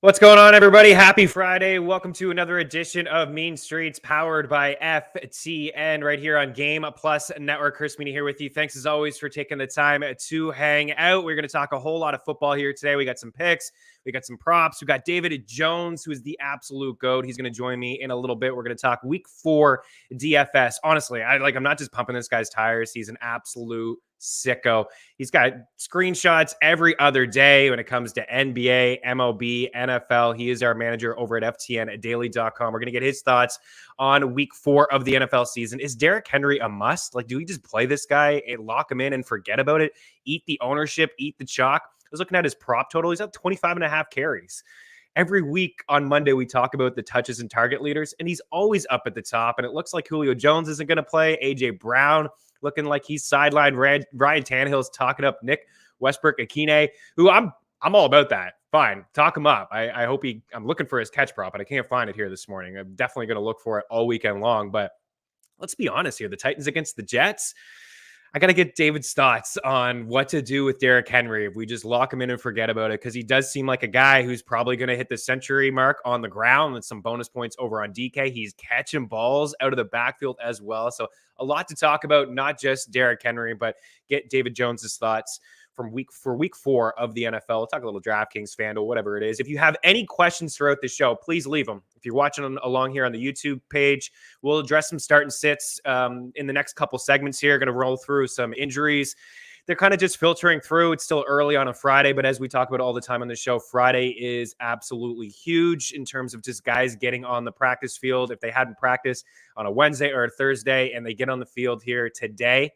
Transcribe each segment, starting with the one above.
What's going on, everybody? Happy Friday. Welcome to another edition of Mean Streets, powered by FTN right here on Game Plus Network. Chris Meaney here with you. Thanks, as always, for taking the time to hang out. We're going to talk a whole lot of football here today. We got some picks. We got some props. We got David Jones, who is the absolute GOAT. He's going to join me in a little bit. We're going to talk Week 4 DFS. Honestly, I'm not just pumping this guy's tires. He's an absolute sicko. He's got screenshots every other day when it comes to NBA, MLB, NFL. He is our manager over at FTNdaily.com. We're going to get his thoughts on Week 4 of the NFL season. Is Derrick Henry a must? Do we just play this guy and lock him in and forget about it? Eat the ownership, eat the chalk. I was looking at his prop total. He's at 25.5 carries. Every week on Monday, we talk about the touches and target leaders, and he's always up at the top. And it looks like Julio Jones isn't going to play. A.J. Brown looking like he's sidelined. Ryan Tannehill's talking up Nick Westbrook-Akine, who I'm all about that. Fine, talk him up. I hope I'm looking for his catch prop, and I can't find it here this morning. I'm definitely going to look for it all weekend long. But let's be honest here. The Titans against the Jets, I got to get David's thoughts on what to do with Derrick Henry if we just lock him in and forget about it, because he does seem like a guy who's probably going to hit the century mark on the ground with some bonus points over on DK. He's catching balls out of the backfield as well. So a lot to talk about, not just Derrick Henry, but get David Jones's thoughts from week 4 of the NFL. We'll talk a little DraftKings, FanDuel, whatever it is. If you have any questions throughout the show, please leave them. If you're watching along here on the YouTube page, we'll address some start and sits in the next couple segments here. Going to roll through some injuries. They're kind of just filtering through. It's still early on a Friday, but as we talk about all the time on the show, Friday is absolutely huge in terms of just guys getting on the practice field. If they hadn't practiced on a Wednesday or a Thursday and they get on the field here today,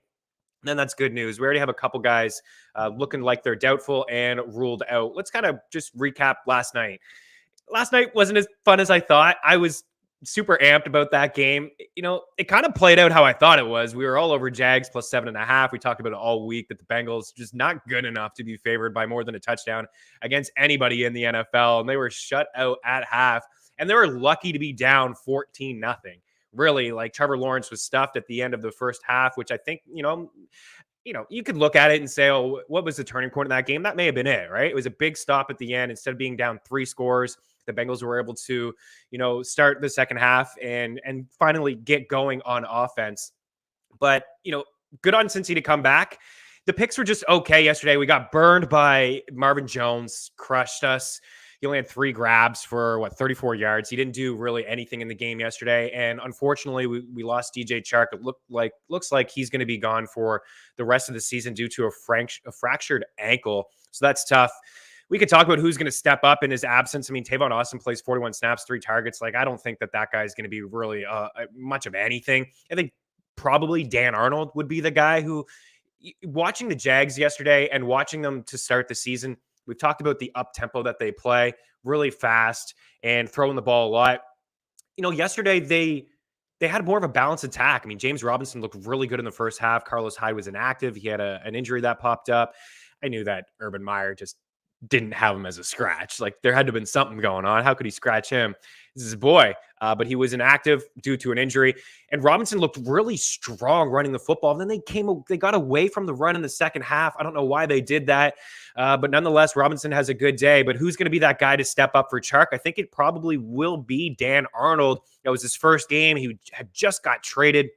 then that's good news. We already have a couple guys looking like they're doubtful and ruled out. Let's kind of just recap last night. Last night wasn't as fun as I thought. I was super amped about that game. It kind of played out how I thought it was. We were all over Jags plus 7.5. We talked about it all week that the Bengals just not good enough to be favored by more than a touchdown against anybody in the NFL. And they were shut out at half. And they were lucky to be down 14-0. Really, like Trevor Lawrence was stuffed at the end of the first half, which I think, you could look at it and say, oh, what was the turning point in that game? That may have been it, right? It was a big stop at the end. Instead of being down 3 scores, the Bengals were able to, start the second half and finally get going on offense. But, good on Cincy to come back. The picks were just okay yesterday. We got burned by Marvin Jones, crushed us. He only had 3 grabs for 34 yards. He didn't do really anything in the game yesterday. And unfortunately, we lost DJ Chark. It looks like he's going to be gone for the rest of the season due to a fractured ankle. So that's tough. We could talk about who's going to step up in his absence. I mean, Tavon Austin plays 41 snaps, 3 targets. I don't think that guy is going to be really much of anything. I think probably Dan Arnold would be the guy who, watching the Jags yesterday and watching them to start the season, we've talked about the up-tempo that they play, really fast and throwing the ball a lot. Yesterday they had more of a balanced attack. I mean, James Robinson looked really good in the first half. Carlos Hyde was inactive. He had an injury that popped up. I knew that Urban Meyer just didn't have him as a scratch. There had to have been something going on. How could he scratch him? This is his boy. But he was inactive due to an injury. And Robinson looked really strong running the football. And then they got away from the run in the second half. I don't know why they did that. But nonetheless, Robinson has a good day. But who's going to be that guy to step up for Chark? I think it probably will be Dan Arnold. That was his first game. He had just got traded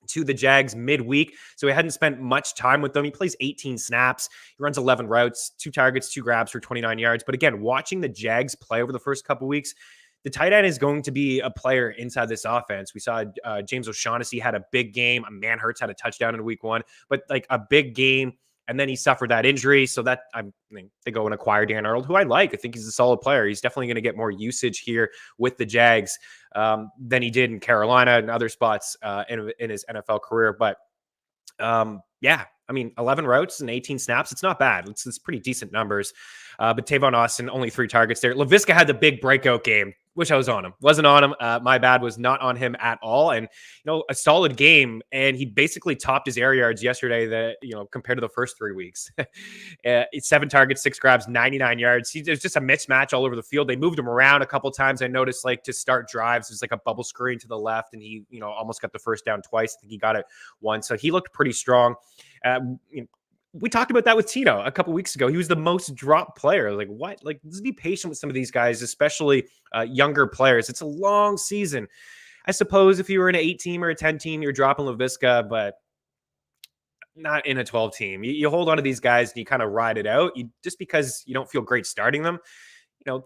to the Jags midweek, so he hadn't spent much time with them. He plays 18 snaps. He runs 11 routes, 2 targets, 2 grabs for 29 yards. But again, watching the Jags play over the first couple weeks, the tight end is going to be a player inside this offense. We saw James O'Shaughnessy had a big game. Manhurts had a touchdown in week 1, but a big game. And then he suffered that injury. So that they go and acquire Dan Arnold, who I like. I think he's a solid player. He's definitely going to get more usage here with the Jags than he did in Carolina and other spots in his NFL career. But 11 routes and 18 snaps. It's not bad. It's pretty decent numbers. But Tavon Austin, only 3 targets there. Laviska had the big breakout game. Wish I was on him. Wasn't on him. My bad, was not on him at all. And, a solid game. And he basically topped his air yards yesterday compared to the first 3 weeks. 7 targets, 6 grabs, 99 yards. There's just a mismatch all over the field. They moved him around a couple times. I noticed to start drives, there's a bubble screen to the left and he, almost got the first down twice. I think he got it once. So he looked pretty strong. we talked about that with Tino a couple weeks ago. He was the most dropped player. Like, what? Like, let's be patient with some of these guys, especially younger players. It's a long season. I suppose if you were in an 8-team or a 10-team, you're dropping LaVisca, but not in a 12-team. You hold on to these guys and you kind of ride it out. Just because you don't feel great starting them,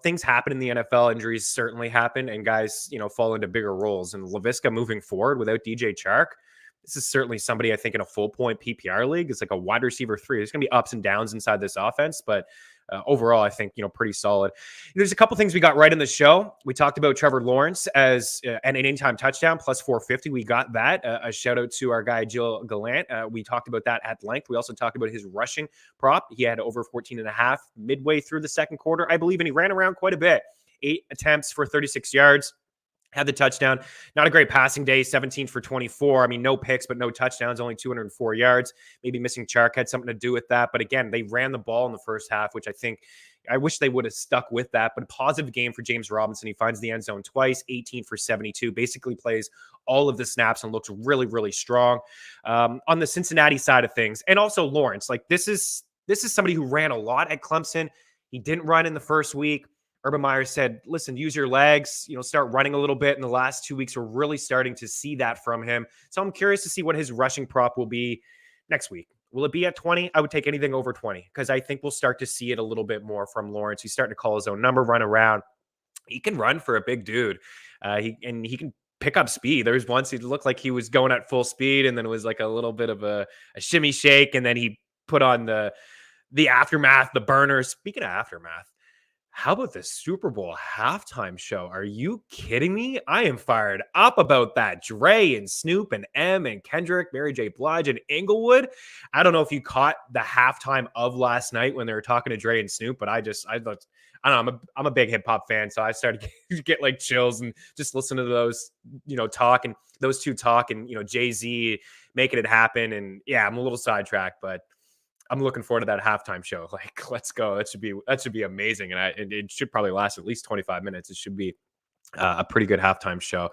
things happen in the NFL. Injuries certainly happen, and guys, fall into bigger roles. And LaVisca moving forward without DJ Chark, this is certainly somebody I think in a full point PPR league is like a wide receiver 3. There's going to be ups and downs inside this offense, but overall, I think, pretty solid. There's a couple things we got right in the show. We talked about Trevor Lawrence as an anytime touchdown plus 450. We got that. A shout out to our guy, Jill Gallant. We talked about that at length. We also talked about his rushing prop. He had over 14.5 midway through the second quarter, I believe, and he ran around quite a bit. 8 attempts for 36 yards. Had the touchdown. Not a great passing day, 17 for 24. I mean, no picks, but no touchdowns, only 204 yards. Maybe missing Chark had something to do with that. But again, they ran the ball in the first half, which I wish they would have stuck with that. But a positive game for James Robinson. He finds the end zone twice, 18 for 72, basically plays all of the snaps and looks really, really strong. On the Cincinnati side of things, and also Lawrence, like this is somebody who ran a lot at Clemson. He didn't run in the first week. Urban Meyer said, listen, use your legs, start running a little bit. In the last 2 weeks, we're really starting to see that from him. So I'm curious to see what his rushing prop will be next week. Will it be at 20? I would take anything over 20 because I think we'll start to see it a little bit more from Lawrence. He's starting to call his own number, run around. He can run for a big dude. He can pick up speed. There was once he looked like he was going at full speed, and then it was like a little bit of a shimmy shake, and then he put on the aftermath, the burner. Speaking of aftermath, how about the Super Bowl halftime show? Are you kidding me? I am fired up about that. Dre and Snoop and M and Kendrick, Mary J. Blige and Inglewood. I don't know if you caught the halftime of last night when they were talking to Dre and Snoop, but I thought, I don't know, I'm a big hip hop fan, so I started to get like chills and just listen to those, talk, and those two talk, and Jay-Z making it happen. And yeah, I'm a little sidetracked, but I'm looking forward to that halftime show. Like, let's go. That should be amazing. And it should probably last at least 25 minutes. It should be a pretty good halftime show.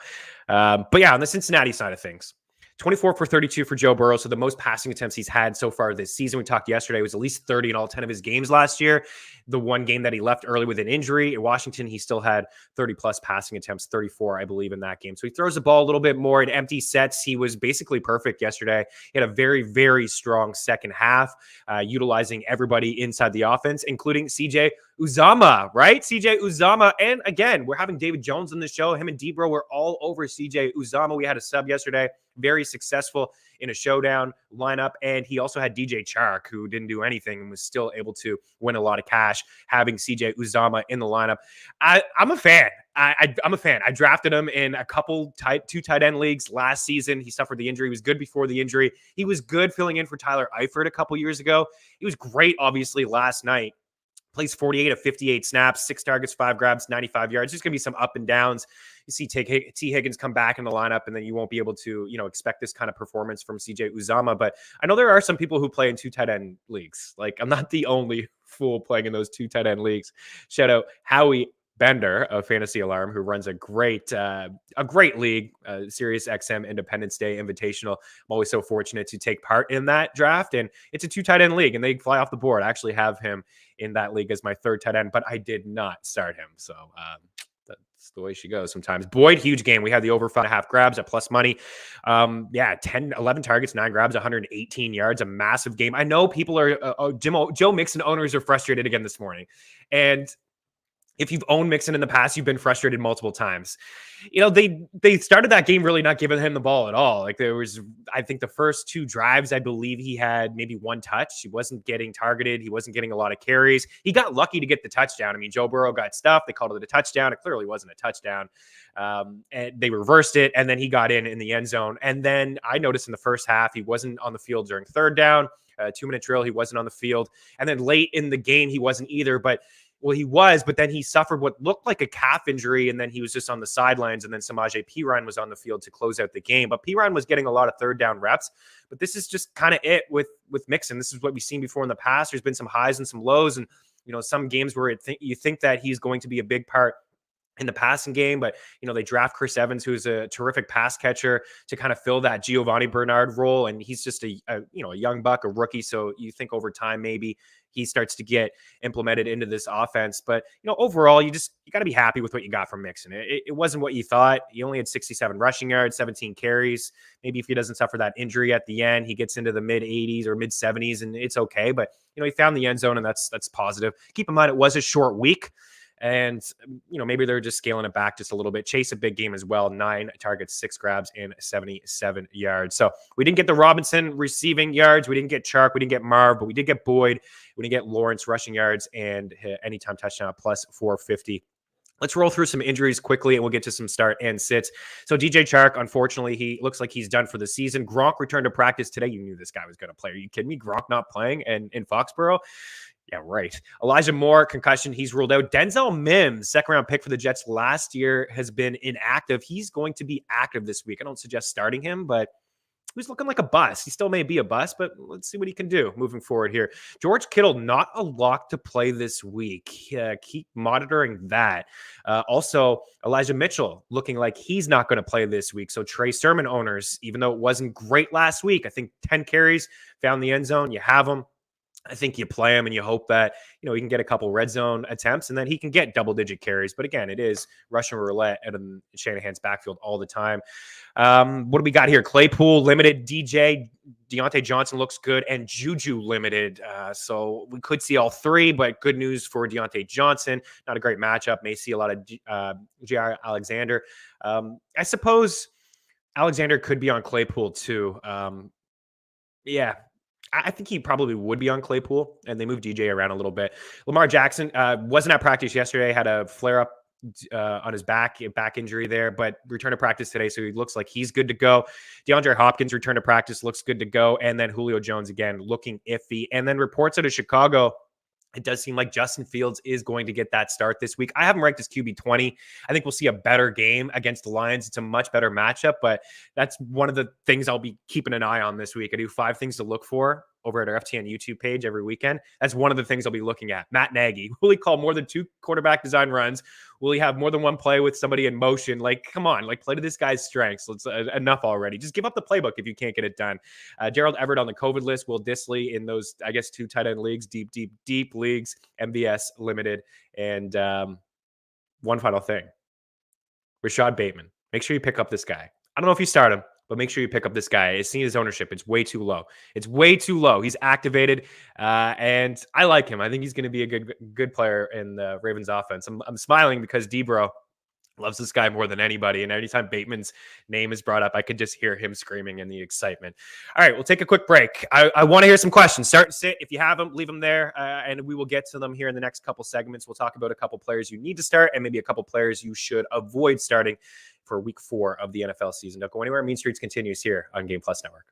But yeah, on the Cincinnati side of things, 24 for 32 for Joe Burrow. So the most passing attempts he's had so far this season. We talked yesterday, it was at least 30 in all 10 of his games last year. The one game that he left early with an injury in Washington, he still had 30 plus passing attempts, 34, I believe, in that game. So he throws the ball a little bit more in empty sets. He was basically perfect yesterday. He had a very, very strong second half, utilizing everybody inside the offense, including CJ Uzomah, right? CJ Uzomah. And again, we're having David Jones on the show. Him and Debro were all over CJ Uzomah. We had a sub yesterday, very successful in a showdown lineup. And he also had DJ Chark, who didn't do anything and was still able to win a lot of cash, having CJ Uzomah in the lineup. I'm a fan. I'm a fan. I drafted him in a couple two tight end leagues last season. He suffered the injury. He was good before the injury. He was good filling in for Tyler Eifert a couple years ago. He was great, obviously, last night. Plays 48 of 58 snaps, 6 targets, 5 grabs, 95 yards. There's going to be some up and downs. You see T. Higgins come back in the lineup, and then you won't be able to, expect this kind of performance from CJ Uzomah. But I know there are some people who play in 2 tight end leagues. Like, I'm not the only fool playing in those 2 tight end leagues. Shout out Howie Bender of Fantasy Alarm, who runs a great league, Sirius XM Independence Day Invitational. I'm always so fortunate to take part in that draft, and it's a 2 tight end league, and they fly off the board. I actually have him in that league as my 3rd tight end, but I did not start him. So that's the way she goes sometimes. Boyd, huge game. We had the over 5.5 grabs at plus money. 11 targets, 9 grabs, 118 yards, a massive game. I know people are, Joe Mixon owners are frustrated again this morning. And if you've owned Mixon in the past, you've been frustrated multiple times. They started that game really not giving him the ball at all. Like, there was, I think the first 2 drives, I believe he had maybe 1 touch. He wasn't getting targeted. He wasn't getting a lot of carries. He got lucky to get the touchdown. I mean, Joe Burrow got stuffed. They called it a touchdown. It clearly wasn't a touchdown. And they reversed it, and then he got in the end zone. And then I noticed in the first half, he wasn't on the field during 3rd down. 2-minute drill, he wasn't on the field. And then late in the game, he wasn't either. Well, he was, but then he suffered what looked like a calf injury, and then he was just on the sidelines, and then Samaje Perine was on the field to close out the game. But Perine was getting a lot of 3rd down reps, but this is just kind of it with Mixon. This is what we've seen before in the past. There's been some highs and some lows, and some games where you think that he's going to be a big part in the passing game, but they draft Chris Evans, who's a terrific pass catcher, to kind of fill that Giovanni Bernard role, and he's just a young buck, a rookie. So you think over time maybe he starts to get implemented into this offense. But overall, you got to be happy with what you got from Mixon. It wasn't what you thought. He only had 67 rushing yards, 17 carries. Maybe if he doesn't suffer that injury at the end, he gets into the mid 80s or mid 70s, and it's okay. But he found the end zone, and that's positive. Keep in mind, it was a short week. And, maybe they're just scaling it back just a little bit. Chase a big game as well. 9 targets, 6 grabs, and 77 yards. So we didn't get the Robinson receiving yards. We didn't get Chark. We didn't get Marv, but we did get Boyd. We didn't get Lawrence rushing yards and anytime touchdown plus 450. Let's roll through some injuries quickly, and we'll get to some start and sits. So DJ Chark, unfortunately, he looks like he's done for the season. Gronk returned to practice today. You knew this guy was going to play. Are you kidding me? Gronk not playing in Foxborough? Yeah, right. Elijah Moore, concussion, he's ruled out. Denzel Mims, second-round pick for the Jets last year, has been inactive. He's going to be active this week. I don't suggest starting him, but he was looking like a bust. He still may be a bust, but let's see what he can do moving forward here. George Kittle, not a lock to play this week. Keep monitoring that. Also, Elijah Mitchell looking like he's not going to play this week. So Trey Sermon owners, even though it wasn't great last week, I think 10 carries, found the end zone. You have him. I think you play him and you hope that, he can get a couple red zone attempts and then he can get double-digit carries. But again, it is Russian roulette in Shanahan's backfield all the time. What do we got here? Claypool limited, Deontay Johnson looks good, and Juju limited. So we could see all three, but good news for Deontay Johnson. Not a great matchup. May see a lot of J.R. Alexander. I suppose Alexander could be on Claypool too. Yeah. I think he probably would be on Claypool, and they moved DJ around a little bit. Lamar Jackson wasn't at practice yesterday, had a flare-up on his back injury there, but returned to practice today, so he looks like he's good to go. DeAndre Hopkins returned to practice, looks good to go, and then Julio Jones, again, looking iffy. And then reports out of Chicago, it does seem like Justin Fields is going to get that start this week. I have him ranked as QB 20. I think we'll see a better game against the Lions. It's a much better matchup, but that's one of the things I'll be keeping an eye on this week. I do 5 things to look for over at our FTN YouTube page every weekend. That's one of the things I'll be looking at. Matt Nagy, will he call more than 2 quarterback design runs? Will he have more than one play with somebody in motion? Come on, play to this guy's strengths. Let's enough already. Just give up the playbook if you can't get it done. Gerald Everett on the COVID list. Will Disley in those, 2 tight end leagues, deep leagues, MVS limited. And one final thing. Rashad Bateman. Make sure you pick up this guy. I don't know if you start him, but make sure you pick up this guy. It's seen his ownership. It's way too low. He's activated, and I like him. I think he's going to be a good player in the Ravens offense. I'm smiling because Debro loves this guy more than anybody, and anytime Bateman's name is brought up, I could just hear him screaming in the excitement. All right, we'll take a quick break. I want to hear some questions. Start and sit. If you have them, leave them there, and we will get to them here in the next couple segments. We'll talk about a couple players you need to start and maybe a couple players you should avoid starting for week 4 of the NFL season. Don't go anywhere. Mean Streets continues here on Game Plus Network.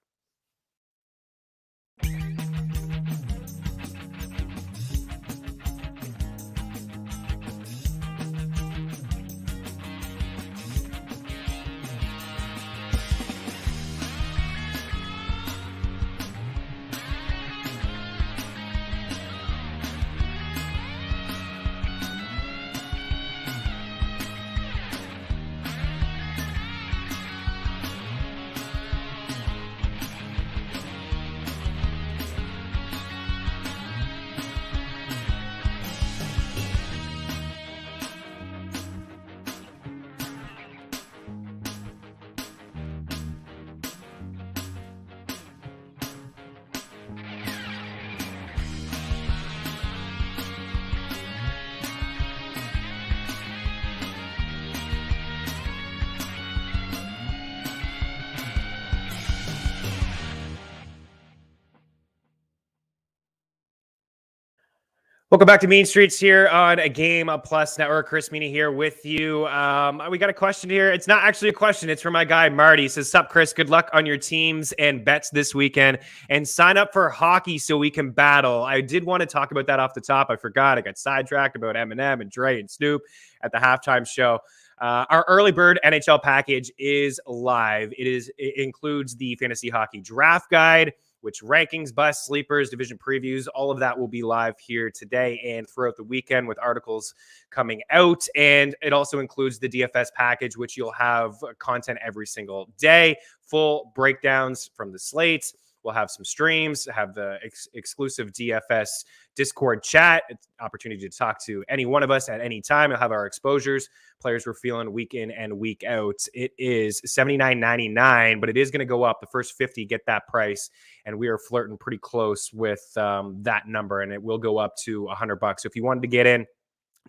Welcome back to Mean Streets here on a Game Plus Network. Chris Meaney here with you. We got a question here. It's not actually a question. It's from my guy, Marty. He says, sup, Chris? Good luck on your teams and bets this weekend. And sign up for hockey so we can battle. I did want to talk about that off the top. I forgot. I got sidetracked about Eminem and Dre and Snoop at the halftime show. Our early bird NHL package is live. It includes the fantasy hockey draft guide, which rankings, bust, sleepers, division previews, all of that will be live here today and throughout the weekend with articles coming out. And it also includes the DFS package, which you'll have content every single day, full breakdowns from the slates. We'll have some streams, have the exclusive DFS Discord chat, it's an opportunity to talk to any one of us at any time. We'll have our exposures, players we're feeling week in and week out. It is $79.99, but it is going to go up. The first 50 get that price, and we are flirting pretty close with that number, and it will go up to $100. So if you wanted to get in,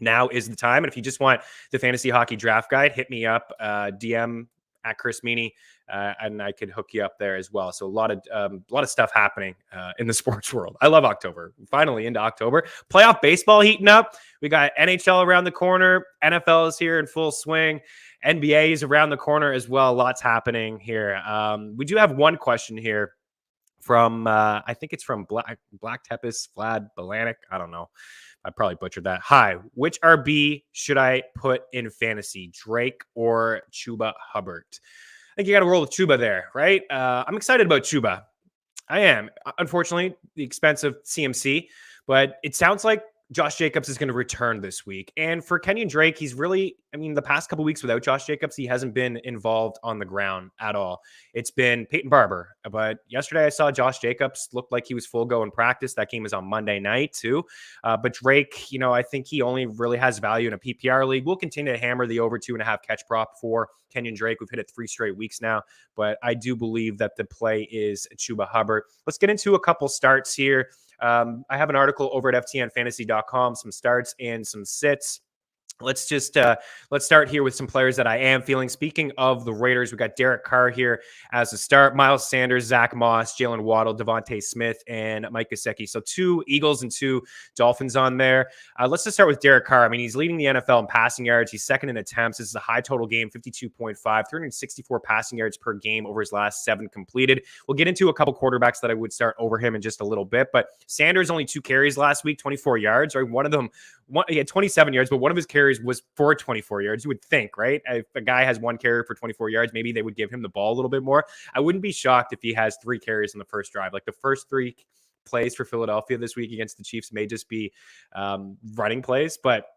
now is the time. And if you just want the fantasy hockey draft guide, hit me up, DM at Chris Meaney, and I could hook you up there as well. So a lot of stuff happening in the sports world. I love October. Finally into October. Playoff baseball heating up. We got NHL around the corner. NFL is here in full swing. NBA is around the corner as well. Lots happening here. We do have one question here from, I think it's from Black Tepis, Vlad Balanik. I don't know. I probably butchered that. Hi, which RB should I put in fantasy, Drake or Chuba Hubbard? I think you got to roll with Chuba there, right? I'm excited about Chuba. I am. Unfortunately, the expensive CMC, but it sounds like Josh Jacobs is going to return this week. And for Kenyon Drake, he's really, the past couple weeks without Josh Jacobs, he hasn't been involved on the ground at all. It's been Peyton Barber. But yesterday I saw Josh Jacobs looked like he was full go in practice. That game is on Monday night too. But Drake, I think he only really has value in a PPR league. We'll continue to hammer the over 2.5 catch prop for Kenyon Drake. We've hit it 3 straight weeks now, but I do believe that the play is Chuba Hubbard. Let's get into a couple starts here. I have an article over at ftnfantasy.com, some starts and some sits. Let's start here with some players that I am feeling. Speaking of the Raiders, we got Derek Carr here as a start. Miles Sanders, Zach Moss, Jalen Waddell, Devontae Smith, and Mike Gesicki. So 2 Eagles and 2 Dolphins on there. Let's just start with Derek Carr. He's leading the NFL in passing yards. He's second in attempts. This is a high total game, 52.5, 364 passing yards per game over his last 7 completed. We'll get into a couple quarterbacks that I would start over him in just a little bit, but Sanders only 2 carries last week, 24 yards, right? He had 27 yards, but one of his carries was for 24 yards. You would think, right? If a guy has 1 carry for 24 yards, maybe they would give him the ball a little bit more. I wouldn't be shocked if he has 3 carries in the first drive. Like the first 3 plays for Philadelphia this week against the Chiefs may just be running plays, but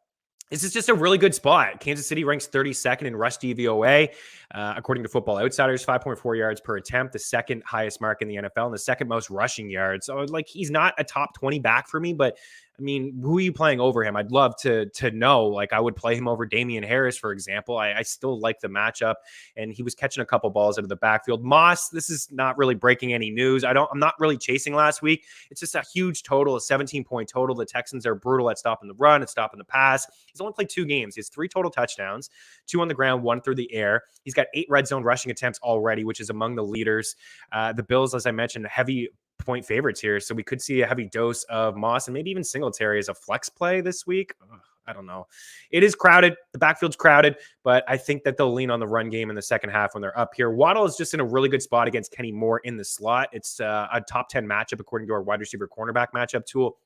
this is just a really good spot. Kansas City ranks 32nd in rush DVOA, according to Football Outsiders, 5.4 yards per attempt, the second highest mark in the NFL, and the second most rushing yards. So, he's not a top 20 back for me, but who are you playing over him? I'd love to know. I would play him over Damian Harris, for example. I still like the matchup, and he was catching a couple balls out of the backfield. Moss, this is not really breaking any news. I'm not really chasing last week. It's just a huge total, a 17-point total. The Texans are brutal at stopping the run, at stopping the pass. He's only played 2 games. He has 3 total touchdowns, 2 on the ground, 1 through the air. He's got 8 red zone rushing attempts already, which is among the leaders. The Bills, as I mentioned, heavy point favorites here. So we could see a heavy dose of Moss and maybe even Singletary as a flex play this week. I don't know. It is crowded. The backfield's crowded, but I think that they'll lean on the run game in the second half when they're up here. Waddle is just in a really good spot against Kenny Moore in the slot. It's a top 10 matchup according to our wide receiver cornerback matchup tool.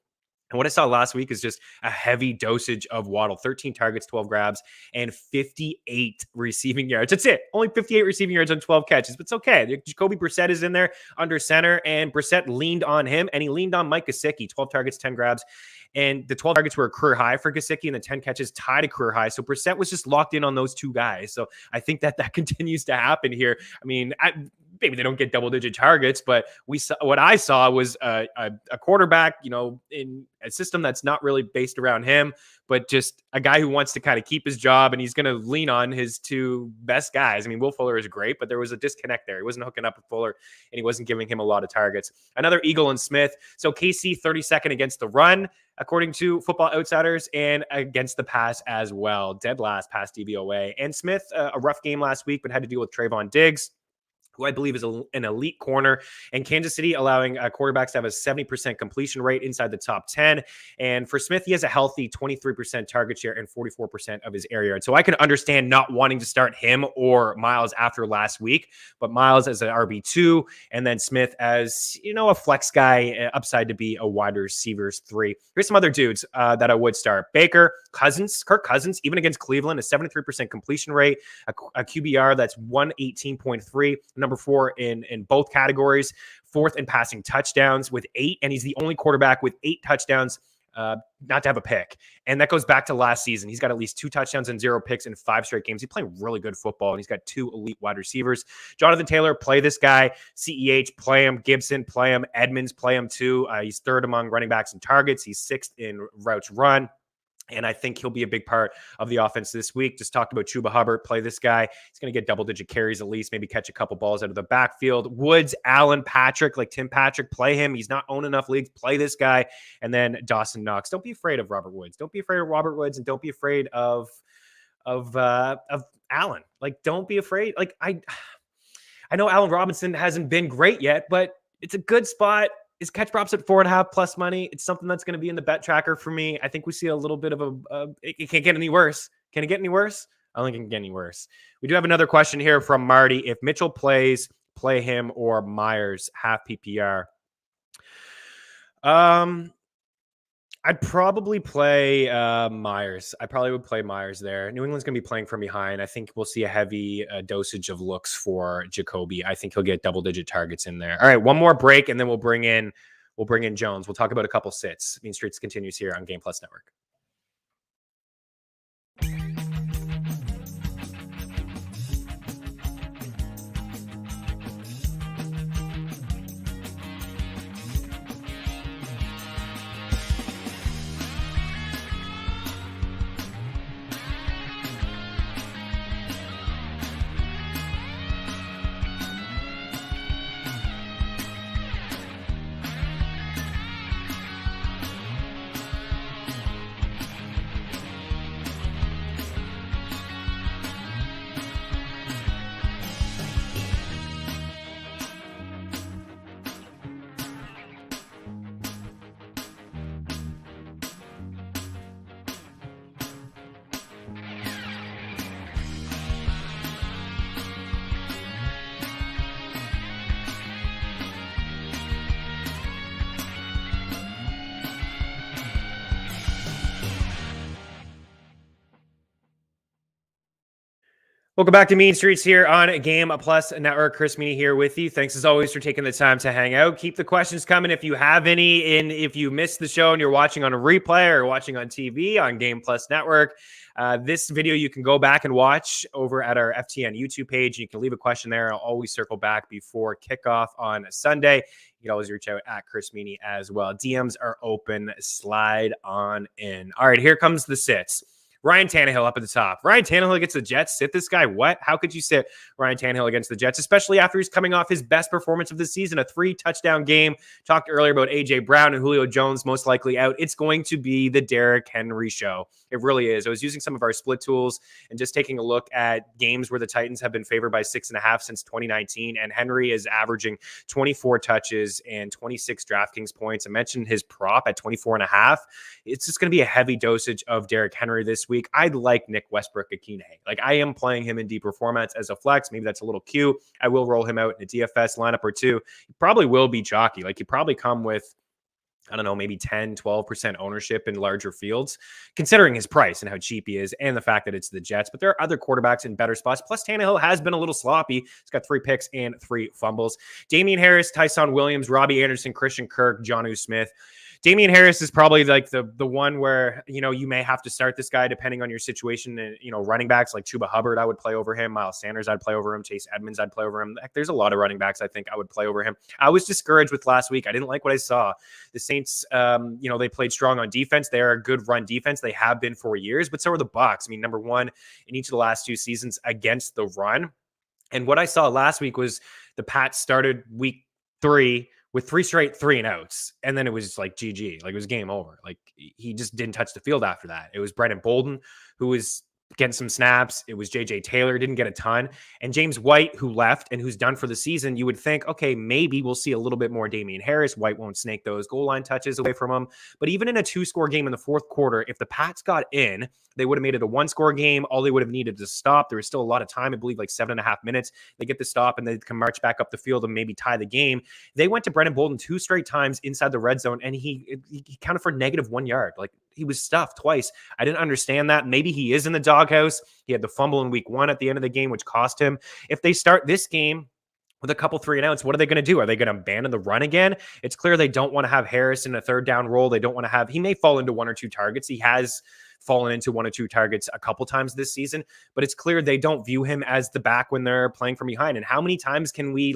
And what I saw last week is just a heavy dosage of Waddle, 13 targets, 12 grabs, and 58 receiving yards. That's it. Only 58 receiving yards on 12 catches, but it's okay. Jacoby Brissette is in there under center, and Brissette leaned on him, and he leaned on Mike Gesicki, 12 targets, 10 grabs. And the 12 targets were a career high for Gesicki, and the 10 catches tied a career high. So Brissette was just locked in on those 2 guys. So I think that continues to happen here. Maybe they don't get double-digit targets, but what I saw was a quarterback, in a system that's not really based around him, but just a guy who wants to kind of keep his job, and he's going to lean on his 2 best guys. Will Fuller is great, but there was a disconnect there. He wasn't hooking up with Fuller, and he wasn't giving him a lot of targets. Another Eagle and Smith. So KC 32nd against the run, according to Football Outsiders, and against the pass as well. Dead last pass DVOA. And Smith, a rough game last week, but had to deal with Trayvon Diggs, who I believe is an elite corner, and Kansas City allowing quarterbacks to have a 70% completion rate inside the top 10. And for Smith, he has a healthy 23% target share and 44% of his air yards. So I can understand not wanting to start him or Miles after last week, but Miles as an RB2, and then Smith as, a flex guy, upside to be a wide receivers 3. Here's some other dudes that I would start. Kirk Cousins, even against Cleveland, a 73% completion rate, a QBR that's 118.3. number 4 in both categories, 4th in passing touchdowns with 8, and he's the only quarterback with 8 touchdowns not to have a pick. And that goes back to last season. He's got at least 2 touchdowns and 0 picks in 5 straight games. He's playing really good football, and he's got 2 elite wide receivers. Jonathan Taylor, play this guy. CEH, play him. Gibson, play him. Edmonds, play him too. He's 3rd among running backs in targets. He's 6th in routes run. And I think he'll be a big part of the offense this week. Just talked about Chuba Hubbard. Play this guy. He's going to get double-digit carries at least, maybe catch a couple balls out of the backfield. Woods, Allen, Patrick, like Tim Patrick, play him. He's not owned enough leagues. Play this guy. And then Dawson Knox. Don't be afraid of Robert Woods. Don't be afraid of Robert Woods, and don't be afraid of Allen. Like, don't be afraid. Like, I know Allen Robinson hasn't been great yet, but it's a good spot. His catch props at 4.5 plus money. It's something that's going to be in the bet tracker for me. I think we see a little bit of it can't get any worse. Can it get any worse? I don't think it can get any worse. We do have another question here from Marty. If Mitchell plays, play him or Myers, half PPR. I'd probably play Myers. I probably would play Myers there. New England's going to be playing from behind. I think we'll see a heavy dosage of looks for Jacoby. I think he'll get double-digit targets in there. All right, one more break, and then we'll bring in Jones. We'll talk about a couple sits. Mean Streets continues here on Game Plus Network. Welcome back to Mean Streets here on Game Plus Network. Chris Meaney here with you. Thanks as always for taking the time to hang out. Keep the questions coming if you have any. And if you missed the show and you're watching on a replay or watching on TV on Game Plus Network, this video you can go back and watch over at our FTN YouTube page. You can leave a question there. I'll always circle back before kickoff on Sunday. You can always reach out at Chris Meaney as well. DMs are open. Slide on in. All right, here comes the sits. Ryan Tannehill up at the top. Ryan Tannehill against the Jets. Sit this guy. What? How could you sit Ryan Tannehill against the Jets, especially after he's coming off his best performance of the season, a 3-touchdown game? Talked earlier about A.J. Brown and Julio Jones most likely out. It's going to be the Derrick Henry show. It really is. I was using some of our split tools and just taking a look at games where the Titans have been favored by 6.5 since 2019, and Henry is averaging 24 touches and 26 DraftKings points. I mentioned his prop at 24.5. It's just going to be a heavy dosage of Derrick Henry this week. I'd like Nick Westbrook-Akine. Like, I am playing him in deeper formats as a flex. Maybe that's a little cute. I will roll him out in a DFS lineup or two. He probably will be chalky. Like, he probably come with, I don't know, maybe 10, 12% ownership in larger fields, considering his price and how cheap he is and the fact that it's the Jets. But there are other quarterbacks in better spots. Plus, Tannehill has been a little sloppy. He's got 3 picks and 3 fumbles. Damian Harris, Tyson Williams, Robbie Anderson, Christian Kirk, Jonnu Smith. Damian Harris is probably like the one where, you know, you may have to start this guy depending on your situation. And, you know, running backs like Chuba Hubbard, I would play over him. Miles Sanders, I'd play over him. Chase Edmonds, I'd play over him. There's a lot of running backs I think I would play over him. I was discouraged with last week. I didn't like what I saw. The Saints, you know, they played strong on defense. They are a good run defense. They have been for years, but so are the Bucs. I mean, number 1 in each of the last 2 seasons against the run. And what I saw last week was the Pats started week 3 with 3 straight 3-and-outs. And then it was like GG, like it was game over. Like he just didn't touch the field after that. It was Brendan Bolden who was getting some snaps. It was JJ Taylor, didn't get a ton. And James White, who left and who's done for the season, you would think, okay, maybe we'll see a little bit more Damian Harris. White won't snake those goal line touches away from him. But even in a 2-score game in the 4th quarter, if the Pats got in, they would have made it a 1-score game. All they would have needed to stop. There was still a lot of time, I believe like 7.5 minutes. They get the stop and they can march back up the field and maybe tie the game. They went to Brendan Bolden 2 straight times inside the red zone, and he counted for -1 yard. Like, he was stuffed twice. I didn't understand that. Maybe he is in the doghouse. He had the fumble in week 1 at the end of the game, which cost him. If they start this game with a couple 3-and-outs, what are they going to do? Are they going to abandon the run again? It's clear they don't want to have Harris in a third down role. They don't want to have, he may fall into 1 or 2 targets. He has fallen into 1 or 2 targets a couple times this season, but it's clear they don't view him as the back when they're playing from behind. And how many times can we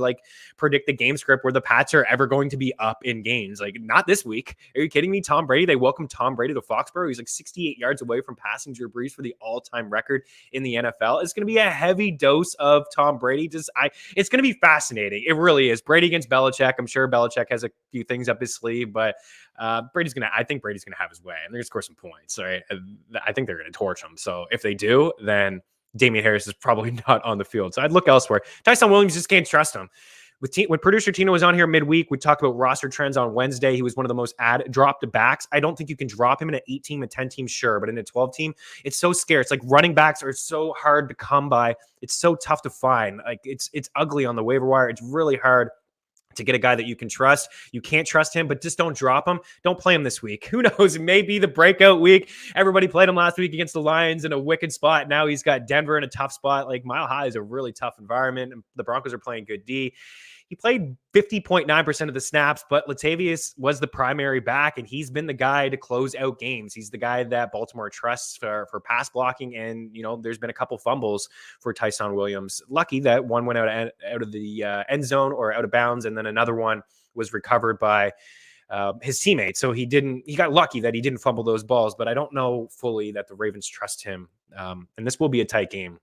predict the game script where the Pats are ever going to be up in games? Not this week. Are you kidding me? Tom Brady, they welcomed Tom Brady to Foxborough. He's 68 yards away from passing Drew Brees for the all-time record in the NFL. It's going to be a heavy dose of Tom Brady. It's going to be fascinating. It really is. Brady against Belichick. I'm sure Belichick has a few things up his sleeve, but I think Brady's going to have his way, and they're going to score some points. Right? I think they're going to torch him. So if they do, then Damian Harris is probably not on the field. So I'd look elsewhere. Tyson Williams, just can't trust him. When producer Tino was on here midweek, we talked about roster trends on Wednesday. He was one of the most dropped backs. I don't think you can drop him in an 8-team, a 10-team, sure, but in a 12-team, it's so scarce. Running backs are so hard to come by. It's so tough to find. It's ugly on the waiver wire. It's really hard to get a guy that you can trust. You can't trust him, but just don't drop him. Don't play him this week. Who knows? It may be the breakout week. Everybody played him last week against the Lions in a wicked spot. Now he's got Denver in a tough spot. Mile High is a really tough environment, and the Broncos are playing good D. He played 50.9% of the snaps, but Latavius was the primary back, and he's been the guy to close out games. He's the guy that Baltimore trusts for pass blocking, and, there's been a couple fumbles for Tyson Williams. Lucky that one went out of the end zone or out of bounds, and then another one was recovered by his teammate. So he got lucky that he didn't fumble those balls, but I don't know fully that the Ravens trust him, and this will be a tight game.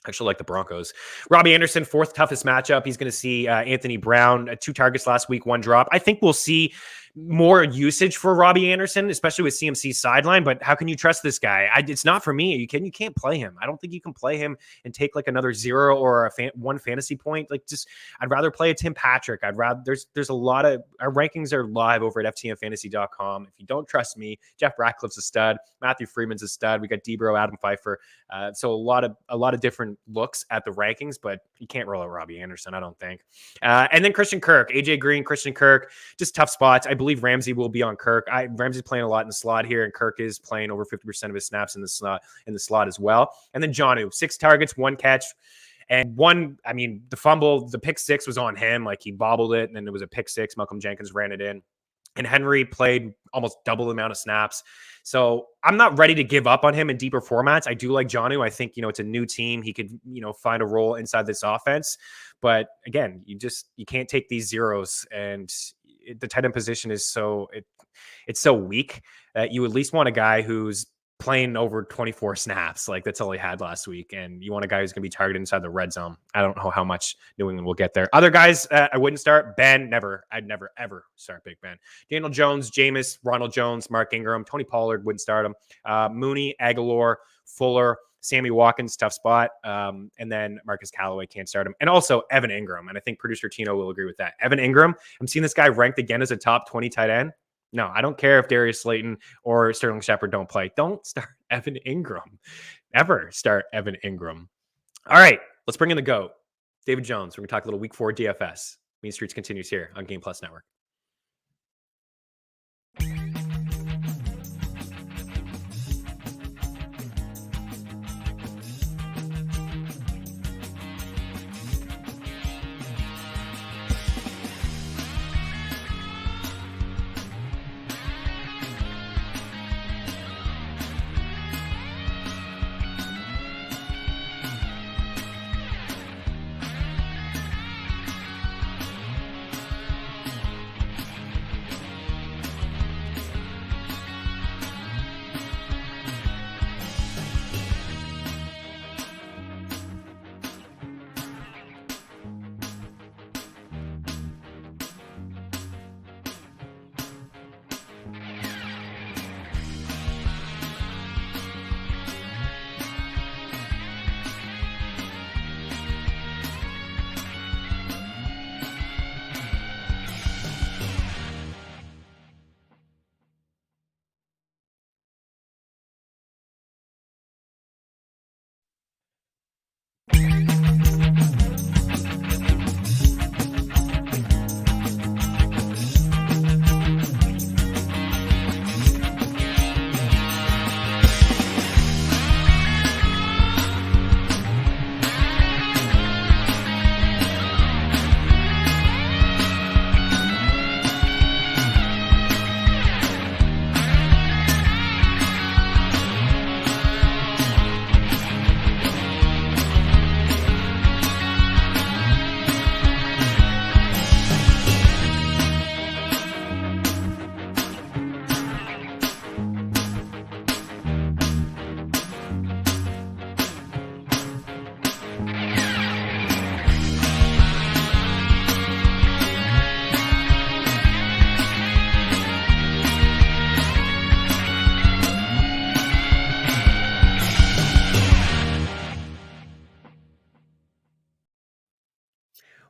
Actually like the Broncos. Robbie Anderson, 4th toughest matchup. He's going to see Anthony Brown, 2 targets last week, 1 drop. I think we'll see more usage for Robbie Anderson, especially with CMC's sideline. But how can you trust this guy? It's not for me. You can't play him. I don't think you can play him and take another 0 or one fantasy point. I'd rather play a Tim Patrick. There's a lot of our rankings are live over at ftmfantasy.com. If you don't trust me, Jeff Ratcliffe's a stud. Matthew Freeman's a stud. We got Debro, Adam Pfeiffer. So a lot of different looks at the rankings, but you can't roll out Robbie Anderson, I don't think. And then Christian Kirk, AJ Green, Christian Kirk, just tough spots. I believe Ramsey will be on Kirk. Ramsey's playing a lot in the slot here, and Kirk is playing over 50% of his snaps in the slot as well. And then Jonnu, 6 targets, 1 catch. And the fumble, the pick 6 was on him. He bobbled it, and then it was a pick 6. Malcolm Jenkins ran it in. And Henry played almost double the amount of snaps. So I'm not ready to give up on him in deeper formats. I do like Jonnu. I think, it's a new team. He could, find a role inside this offense. But again, you can't take these zeros. And the tight end position is it's so weak that you at least want a guy who's playing over 24 snaps. That's all he had last week. And you want a guy who's going to be targeted inside the red zone. I don't know how much New England will get there. Other guys I wouldn't start. Ben, never. I'd never, ever start Big Ben. Daniel Jones, Jameis, Ronald Jones, Mark Ingram, Tony Pollard, wouldn't start him. Mooney, Aguilar, Fuller, Sammy Watkins, tough spot. And then Marcus Callaway, can't start him. And also Evan Ingram. And I think producer Tino will agree with that. Evan Ingram, I'm seeing this guy ranked again as a top 20 tight end. No, I don't care if Darius Slayton or Sterling Shepard don't play. Don't start Evan Ingram. Ever start Evan Ingram. All right, let's bring in the GOAT, David Jones. We're going to talk a little Week 4 DFS. Mean Streets continues here on Game Plus Network.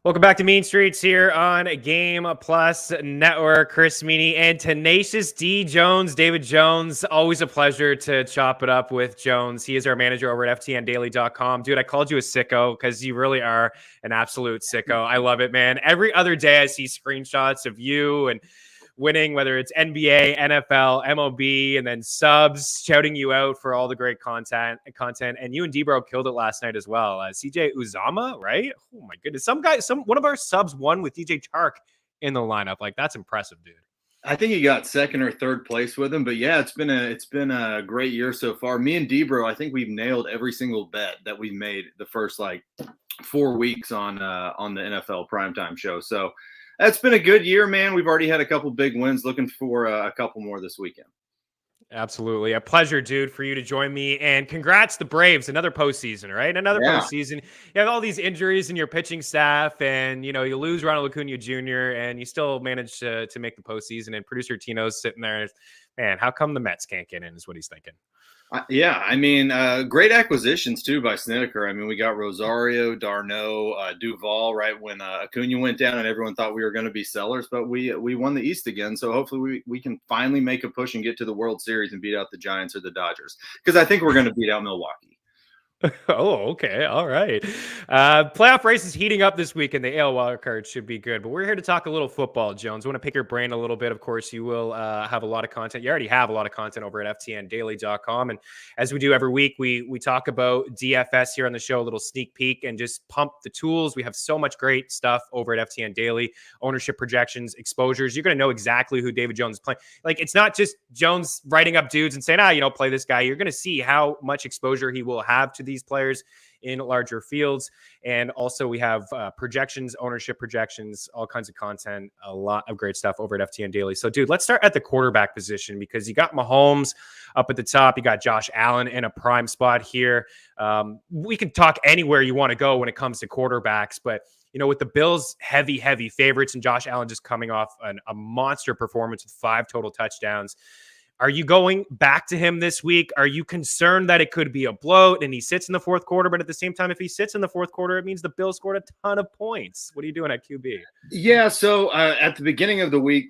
Welcome back to Mean Streets here on Game Plus Network. Chris Meaney and Tenacious D Jones, David Jones. Always a pleasure to chop it up with Jones. He is our manager over at ftndaily.com. Dude, I called you a sicko because you really are an absolute sicko. I love it, man. Every other day I see screenshots of you and winning, whether it's NBA, NFL, MLB, and then subs shouting you out for all the great content. And you and Debro killed it last night as well. CJ Uzama, right? Oh my goodness. One of our subs won with DJ Chark in the lineup. Like, that's impressive, dude. I think he got second or third place with him, but yeah, it's been a great year so far. Me and Debro, I think we've nailed every single bet that we made the first 4 weeks on the NFL primetime show. So that's been a good year, man. We've already had a couple big wins. Looking for a couple more this weekend. Absolutely. A pleasure, dude, for you to join me. And congrats, the Braves. Another postseason, right? Another postseason. You have all these injuries in your pitching staff, and, you lose Ronald Acuna Jr., and you still manage to make the postseason. And producer Tino's sitting there. Man, how come the Mets can't get in is what he's thinking. Great acquisitions, too, by Snedeker. I mean, we got Rosario, d'Arnaud, Duvall, right when Acuna went down and everyone thought we were going to be sellers, but we won the East again. So hopefully we can finally make a push and get to the World Series and beat out the Giants or the Dodgers, because I think we're going to beat out Milwaukee. Oh, okay. All right. Playoff race is heating up this week, and the AL wildcard should be good. But we're here to talk a little football, Jones. I want to pick your brain a little bit. Of course, you will have a lot of content. You already have a lot of content over at ftndaily.com. And as we do every week, we talk about DFS here on the show, a little sneak peek, and just pump the tools. We have so much great stuff over at FTN Daily, ownership projections, exposures. You're going to know exactly who David Jones is playing. Like, it's not just Jones writing up dudes and saying, play this guy. You're going to see how much exposure he will have to these players in larger fields. And also we have projections, ownership projections, all kinds of content, a lot of great stuff over at FTN Daily. So, dude, let's start at the quarterback position, because you got Mahomes up at the top. You got Josh Allen in a prime spot here. We can talk anywhere you want to go when it comes to quarterbacks, but with the Bills heavy favorites and Josh Allen just coming off a monster performance with 5 total touchdowns, are you going back to him this week? Are you concerned that it could be a bloat and he sits in the fourth quarter? But at the same time, if he sits in the fourth quarter, it means the Bills scored a ton of points. What are you doing at QB? Yeah, so at the beginning of the week,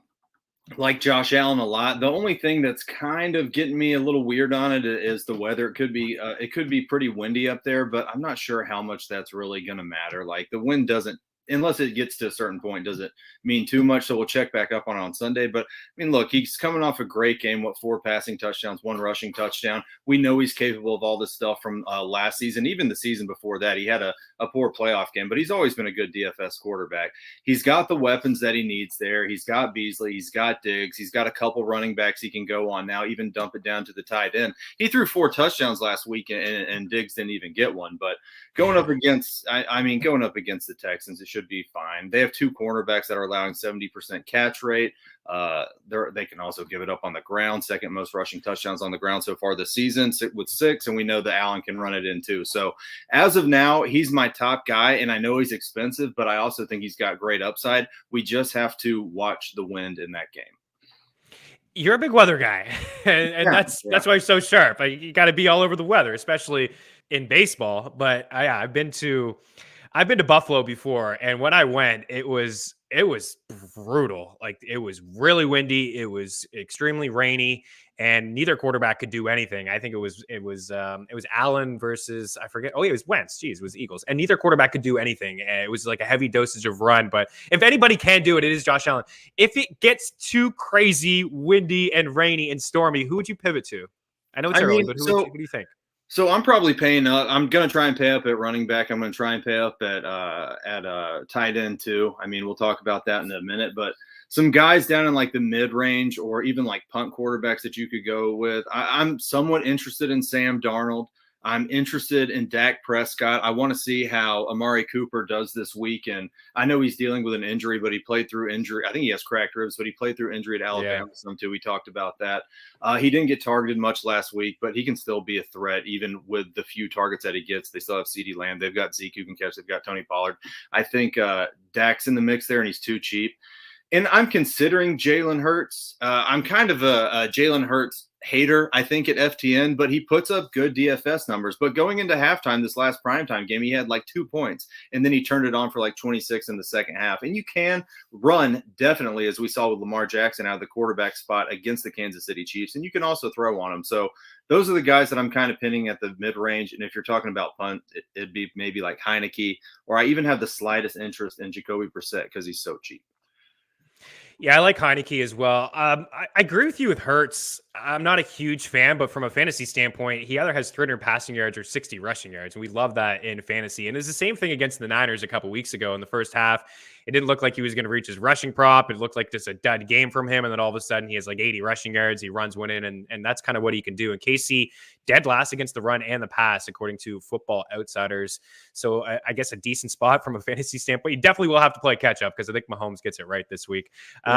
like Josh Allen a lot. The only thing that's kind of getting me a little weird on it is the weather. It could be pretty windy up there, but I'm not sure how much that's really going to matter. Like, the wind doesn't, unless it gets to a certain point, does it mean too much? So we'll check back up on Sunday. But I mean, look, he's coming off a great game. 4 passing touchdowns, 1 rushing touchdown. We know he's capable of all this stuff from last season, even the season before that. He had a poor playoff game, but he's always been a good DFS quarterback. He's got the weapons that he needs there. He's got Beasley. He's got Diggs. He's got a couple running backs he can go on now, even dump it down to the tight end. He threw 4 touchdowns last week, and Diggs didn't even get one. But going up against the Texans, it should be fine. They have 2 cornerbacks that are allowing 70% catch rate. They can also give it up on the ground. Second most rushing touchdowns on the ground so far this season with 6, and we know that Allen can run it in too. So as of now, he's my top guy, and I know he's expensive, but I also think he's got great upside. We just have to watch the wind in that game. You're a big weather guy, and that's why you're so sharp. You got to be all over the weather, especially in baseball. But I've been to Buffalo before, and when I went, it was brutal. Like, it was really windy. It was extremely rainy, and neither quarterback could do anything. I think it was Allen versus, I forget. Oh, yeah, it was Wentz. Jeez, it was Eagles, and neither quarterback could do anything. It was like a heavy dosage of run. But if anybody can do it, it is Josh Allen. If it gets too crazy, windy, and rainy and stormy, who would you pivot to? I know it's early, but who do you think? So I'm probably paying up. I'm going to try and pay up at running back. I'm going to try and pay up at tight end too. I mean, we'll talk about that in a minute, but some guys down in like the mid range or even like punt quarterbacks that you could go with. I'm somewhat interested in Sam Darnold. I'm interested in Dak Prescott. I want to see how Amari Cooper does this week. And I know he's dealing with an injury, but he played through injury. I think he has cracked ribs, but he played through injury at Alabama. Some too. We talked about that. He didn't get targeted much last week, but he can still be a threat even with the few targets that he gets. They still have CeeDee Lamb. They've got Zeke who can catch. They've got Tony Pollard. I think Dak's in the mix there, and he's too cheap. And I'm considering Jalen Hurts. I'm kind of a Jalen Hurts hater, I think, at FTN, but he puts up good DFS numbers. But going into halftime, this last primetime game, he had like 2 points, and then he turned it on for like 26 in the second half. And you can run, definitely, as we saw with Lamar Jackson out of the quarterback spot against the Kansas City Chiefs, and you can also throw on them. So those are the guys that I'm kind of pinning at the mid-range. And if you're talking about punt, it'd be maybe like Heineke, or I even have the slightest interest in Jacoby Brissette because he's so cheap. Yeah, I like Heineke as well. I agree with you with Hurts. I'm not a huge fan, but from a fantasy standpoint, he either has 300 passing yards or 60 rushing yards, and we love that in fantasy. And it's the same thing against the Niners a couple weeks ago in the first half. It didn't look like he was going to reach his rushing prop. It looked like just a dud game from him, and then all of a sudden he has like 80 rushing yards. He runs one in, and that's kind of what he can do. And KC dead last against the run and the pass, according to Football Outsiders. So I guess a decent spot from a fantasy standpoint. You definitely will have to play catch up because I think Mahomes gets it right this week.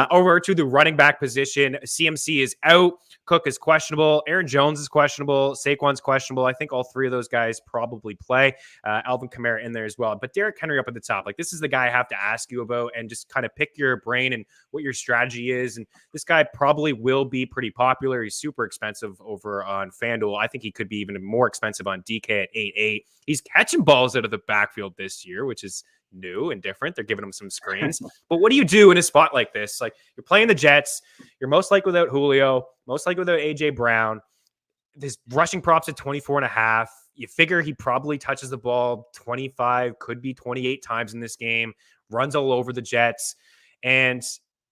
Over to the running back position, CMC is out. Cook is questionable. Aaron Jones is questionable. Saquon's questionable. I think all three of those guys probably play. Alvin Kamara in there as well. But Derrick Henry up at the top. Like, this is the guy I have to ask you about and just kind of pick your brain and what your strategy is. And this guy probably will be pretty popular. He's super expensive over on FanDuel. I think he could be even more expensive on DK at 8.8. He's catching balls out of the backfield this year, which is new and different. They're giving him some screens. But what do you do in a spot like this? Like, you're playing the Jets. You're most likely without Julio, most likely without AJ Brown. This rushing props at 24.5. You figure he probably touches the ball 25, could be 28 times in this game, runs all over the Jets. And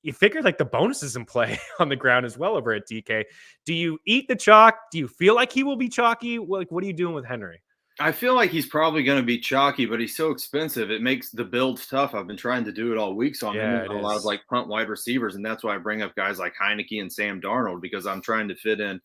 you figure like the bonuses in play on the ground as well over at DK. Do you eat the chalk? Do you feel like he will be chalky? Like, what are you doing with Henry? I feel like he's probably going to be chalky, but he's so expensive. It makes the builds tough. I've been trying to do it all week, so I'm in a lot of like punt wide receivers, and that's why I bring up guys like Heineke and Sam Darnold, because I'm trying to fit in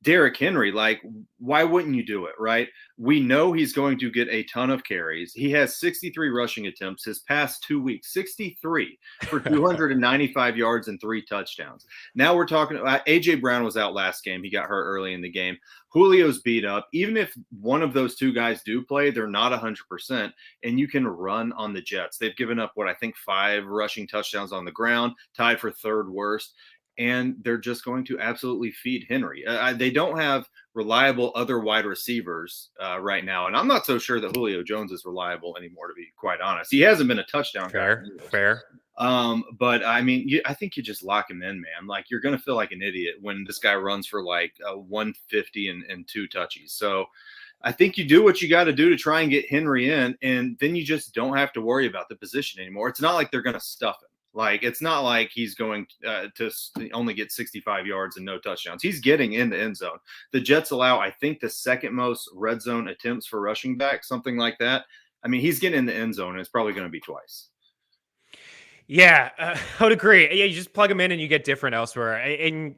Derrick Henry. Like, why wouldn't you do it, right? We know he's going to get a ton of carries. He has 63 rushing attempts his past 2 weeks, 63 for 295 yards and 3 touchdowns. Now we're talking about AJ Brown was out last game. He got hurt early in the game. Julio's beat up. Even if one of those two guys do play, they're not 100%, and you can run on the Jets. They've given up, 5 rushing touchdowns on the ground, tied for third worst, and they're just going to absolutely feed Henry. They don't have reliable other wide receivers right now, and I'm not so sure that Julio Jones is reliable anymore, to be quite honest. He hasn't been a touchdown guy. Fair. But I mean, I think you just lock him in, man. Like, you're going to feel like an idiot when this guy runs for like 150 and 2 touchies. So I think you do what you got to do to try and get Henry in, and then you just don't have to worry about the position anymore. It's not like they're going to stuff him. Like, it's not like he's going to only get 65 yards and no touchdowns. He's getting in the end zone. The Jets allow, I think, the second most red zone attempts for rushing back, something like that. I mean, he's getting in the end zone, and it's probably going to be twice. Yeah, I would agree. Yeah, you just plug him in and you get different elsewhere. And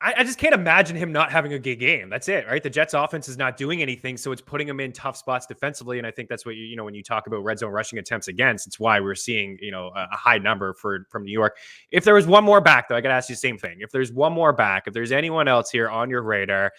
I just can't imagine him not having a good game. That's it, right? The Jets offense is not doing anything, so it's putting him in tough spots defensively. And I think that's what when you talk about red zone rushing attempts against, it's why we're seeing a high number from New York. If there was one more back, though, I got to ask you the same thing. If there's one more back, if there's anyone else here on your radar,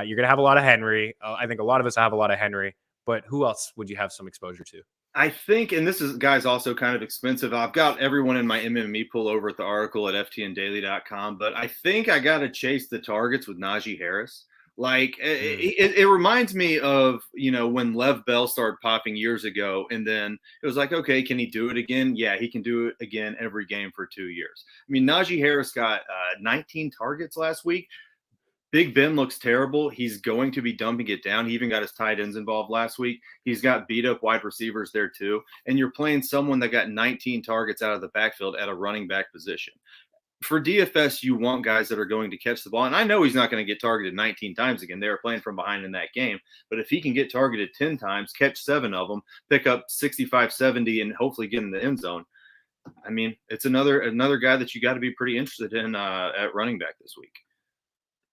you're gonna have a lot of Henry. I think a lot of us have a lot of Henry, but who else would you have some exposure to? I think, and this is, guys, also kind of expensive. I've got everyone in my MME pool over at the article at ftndaily.com, but I think I got to chase the targets with Najee Harris. Like, it reminds me of, when Lev Bell started popping years ago, and then it was like, okay, can he do it again? Yeah, he can do it again every game for 2 years. I mean, Najee Harris got 19 targets last week. Big Ben looks terrible. He's going to be dumping it down. He even got his tight ends involved last week. He's got beat up wide receivers there too. And you're playing someone that got 19 targets out of the backfield at a running back position. For DFS, you want guys that are going to catch the ball. And I know he's not going to get targeted 19 times again. They were playing from behind in that game. But if he can get targeted 10 times, catch 7 of them, pick up 65, 70, and hopefully get in the end zone, I mean, it's another guy that you got to be pretty interested in at running back this week.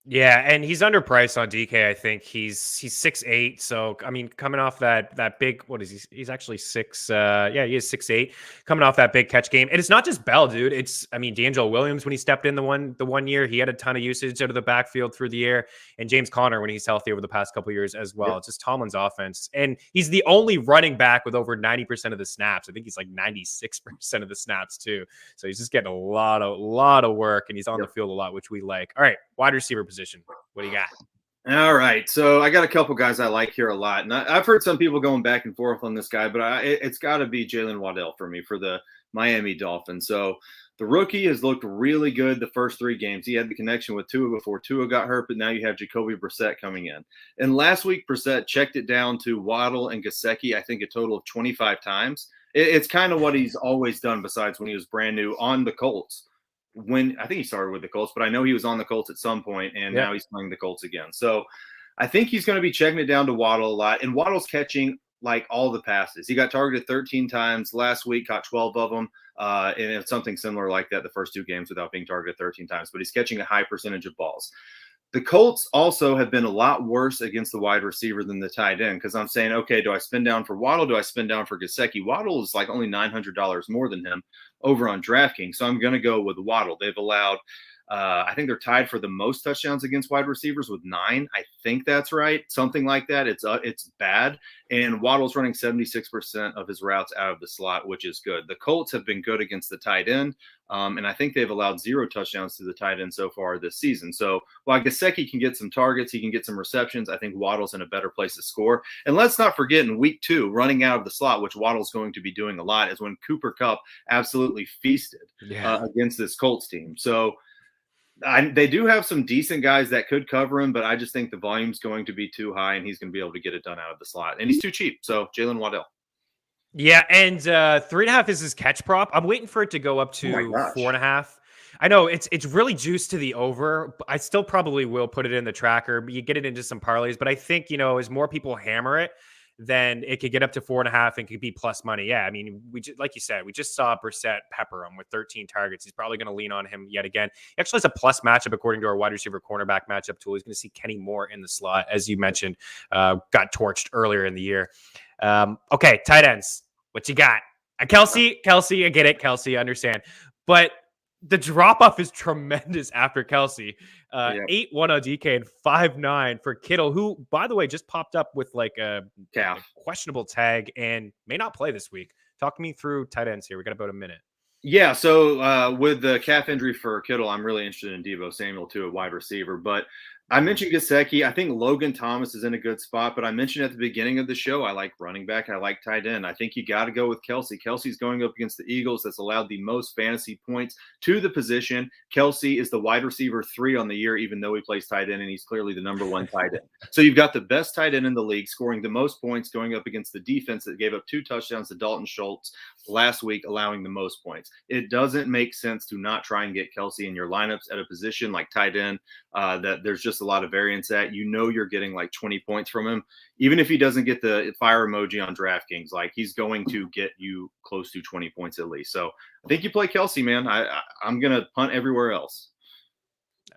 Yeah, and he's underpriced on DK. I think he's 6'8". So I mean, coming off that big, what is he? He's actually six. Yeah, he is 6'8", coming off that big catch game. And it's not just Bell, dude. It's, I mean, D'Angelo Williams when he stepped in the one year, he had a ton of usage out of the backfield through the air, and James Conner when he's healthy over the past couple of years as well. Yep. It's just Tomlin's offense, and he's the only running back with over 90% of the snaps. I think he's like 96% of the snaps too. So he's just getting a lot of work, and he's on the field a lot, which we like. All right, wide receiver position. What do you got? All right. So I got a couple guys I like here a lot. And I've heard some people going back and forth on this guy, but it's got to be Jalen Waddell for me for the Miami Dolphins. So the rookie has looked really good the first 3 games. He had the connection with Tua before Tua got hurt, but now you have Jacoby Brissette coming in. And last week, Brissette checked it down to Waddle and Gesicki, I think a total of 25 times. It's kind of what he's always done besides when he was brand new on the Colts. When I think he started with the Colts, but I know he was on the Colts at some point, and now he's playing the Colts again. So I think he's going to be checking it down to Waddle a lot, and Waddle's catching like all the passes. He got targeted 13 times last week, caught 12 of them, and it's something similar like that the first 2 games without being targeted 13 times, but he's catching a high percentage of balls. The Colts also have been a lot worse against the wide receiver than the tight end, because I'm saying, okay, do I spend down for Waddle? Do I spend down for Gesicki? Waddle is like only $900 more than him over on DraftKings, so I'm going to go with Waddle. They've allowed, I think they're tied for the most touchdowns against wide receivers with 9. I think that's right, something like that. It's bad, and Waddle's running 76% of his routes out of the slot, which is good. The Colts have been good against the tight end, and I think they've allowed 0 touchdowns to the tight end so far this season. So while Gesicki can get some targets, he can get some receptions, I think Waddle's in a better place to score. And let's not forget in week 2, running out of the slot, which Waddle's going to be doing a lot, is when Cooper Kupp absolutely feasted against this Colts team. So they do have some decent guys that could cover him, but I just think the volume's going to be too high, and he's going to be able to get it done out of the slot. And he's too cheap. So Jalen Waddell. Yeah, and 3.5 is his catch prop. I'm waiting for it to go up to 4.5. I know it's really juiced to the over. I still probably will put it in the tracker. You get it into some parlays, but I think, as more people hammer it, then it could get up to 4.5 and could be plus money. Yeah, I mean, like you said, we just saw Brissette pepper him with 13 targets. He's probably going to lean on him yet again. He actually has a plus matchup according to our wide receiver cornerback matchup tool. He's going to see Kenny Moore in the slot, as you mentioned, got torched earlier in the year. Okay, tight ends. What you got? Kelsey, I get it. Kelsey, I understand. But the drop-off is tremendous after Kelsey. 8-1 on DK and 5-9 for Kittle, who, by the way, just popped up with like a questionable tag and may not play this week. Talk me through tight ends here. We got about a minute. Yeah, so with the calf injury for Kittle, I'm really interested in Deebo Samuel, too, at wide receiver. But I mentioned Gesicki. I think Logan Thomas is in a good spot, but I mentioned at the beginning of the show, I like running back. I like tight end. I think you got to go with Kelsey. Kelsey's going up against the Eagles. That's allowed the most fantasy points to the position. Kelsey is the wide receiver 3 on the year, even though he plays tight end, and he's clearly the number 1 tight end. So you've got the best tight end in the league, scoring the most points, going up against the defense that gave up 2 touchdowns to Dalton Schultz last week, allowing the most points. It doesn't make sense to not try and get Kelsey in your lineups at a position like tight end that there's just a lot of variance at. You're getting like 20 points from him. Even if he doesn't get the fire emoji on DraftKings, like he's going to get you close to 20 points at least. So I think you play Kelsey, man. I'm going to punt everywhere else.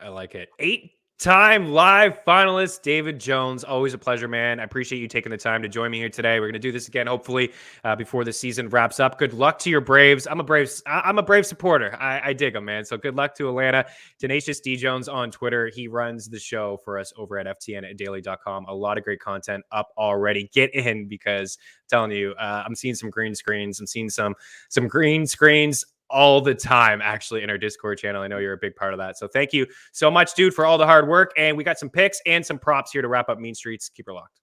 I like it. 8-time live finalist David Jones. Always a pleasure, man. I appreciate you taking the time to join me here today. We're going to do this again, hopefully, before the season wraps up. Good luck to your Braves. I'm a Brave supporter. I dig them, man. So good luck to Atlanta. Tenacious D Jones on Twitter. He runs the show for us over at ftn@daily.com. A lot of great content up already. Get in, because I'm telling you, I'm seeing some green screens. I'm seeing some green screens all the time, actually, in our Discord channel. I know you're a big part of that. So thank you so much, dude, for all the hard work. And we got some picks and some props here to wrap up Mean Streets. Keep her locked.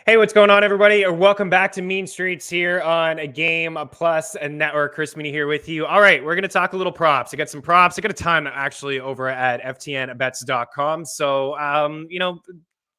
Hey, what's going on, everybody? Welcome back to Mean Streets here on a Game Plus and Network. Chris Meaney here with you. All right, we're going to talk a little props. I got some props. I got a ton actually over at ftnbets.com. So,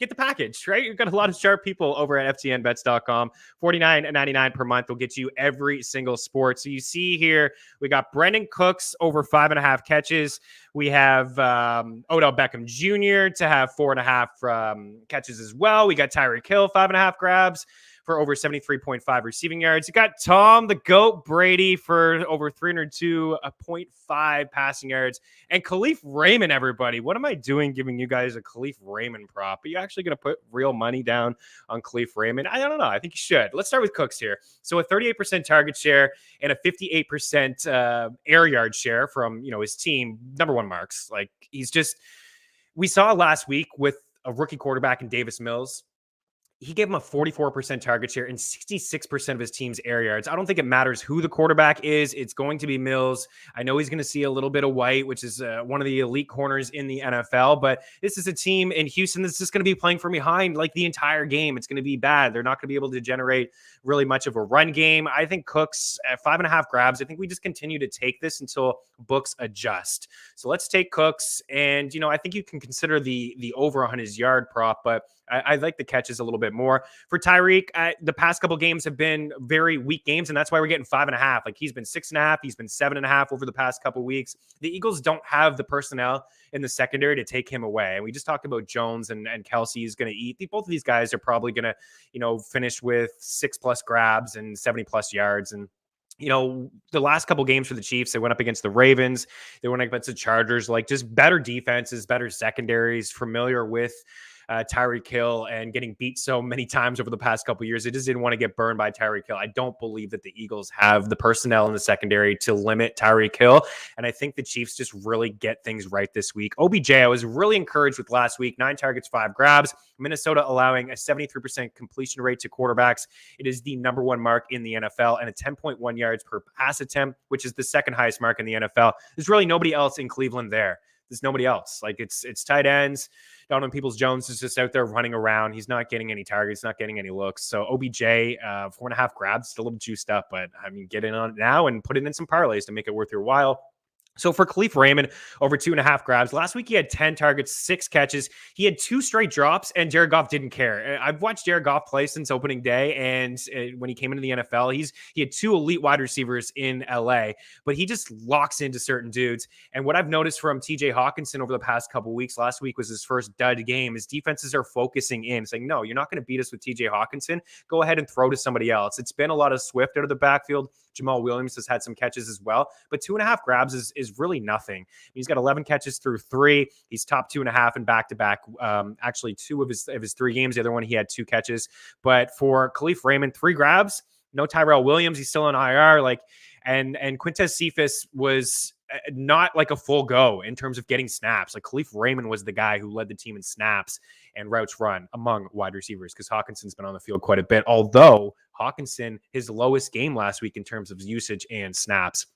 get the package, right? You've got a lot of sharp people over at ftnbets.com. $49.99 per month will get you every single sport. So you see here, we got Brendan Cooks over 5.5 catches. We have Odell Beckham Jr. to have 4.5 catches as well. We got Tyreek Hill, 5.5 grabs for over 73.5 receiving yards. You got Tom the GOAT Brady for over 302.5 passing yards. And Khalif Raymond, everybody. What am I doing giving you guys a Khalif Raymond prop? Are you actually going to put real money down on Khalif Raymond? I don't know. I think you should. Let's start with Cooks here. So a 38% target share and a 58% air yard share from, his team. Number one marks. Like, we saw last week with a rookie quarterback in Davis Mills. He gave him a 44% target share and 66% of his team's air yards. I don't think it matters who the quarterback is. It's going to be Mills. I know he's going to see a little bit of White, which is one of the elite corners in the NFL, but this is a team in Houston that's just going to be playing from behind like the entire game. It's going to be bad. They're not going to be able to generate really much of a run game. I think Cooks at 5.5 grabs. I think we just continue to take this until books adjust. So let's take Cooks. And, I think you can consider the over on his yard prop, but I like the catches a little bit more. For Tyreek, the past couple games have been very weak games, and that's why we're getting 5.5. Like, he's been 6.5, he's been 7.5 over the past couple weeks. The Eagles don't have the personnel in the secondary to take him away. And we just talked about Jones and Kelsey is going to eat. Both of these guys are probably going to, finish with 6+ grabs and 70+ yards. And the last couple games for the Chiefs, they went up against the Ravens. They went up against the Chargers, like just better defenses, better secondaries, familiar with Tyreek Hill and getting beat so many times over the past couple of years. They just didn't want to get burned by Tyreek Hill. I don't believe that the Eagles have the personnel in the secondary to limit Tyreek Hill. And I think the Chiefs just really get things right this week. OBJ, I was really encouraged with last week. 9 targets, 5 grabs. Minnesota allowing a 73% completion rate to quarterbacks. It is the number one mark in the NFL and a 10.1 yards per pass attempt, which is the second highest mark in the NFL. There's really nobody else in Cleveland there. There's nobody else. Like, it's tight ends. Donovan Peoples-Jones is just out there running around. He's not getting any targets, not getting any looks. So OBJ, 4.5 grabs, still a little juiced up, but get in on it now and put it in some parlays to make it worth your while. So for Khalif Raymond, over 2.5 grabs. Last week, he had 10 targets, 6 catches. He had 2 straight drops, and Jared Goff didn't care. I've watched Jared Goff play since opening day, and when he came into the NFL, he had 2 elite wide receivers in LA, but he just locks into certain dudes. And what I've noticed from TJ Hawkinson over the past couple of weeks, last week was his first dud game, is defenses are focusing in, saying, no, you're not going to beat us with TJ Hawkinson. Go ahead and throw to somebody else. It's been a lot of Swift out of the backfield. Jamal Williams has had some catches as well, but 2.5 grabs is really nothing. He's got 11 catches through 3. He's top 2.5 in back-to-back. Actually, 2 of his 3 games. The other one, he had 2 catches. But for Khalif Raymond, 3 grabs. No Tyrell Williams. He's still on IR. And Quintez Cephas was not like a full go in terms of getting snaps. Like, Khalif Raymond was the guy who led the team in snaps and routes run among wide receivers, because Hawkinson's been on the field quite a bit. Although Hawkinson, his lowest game last week in terms of usage and snaps.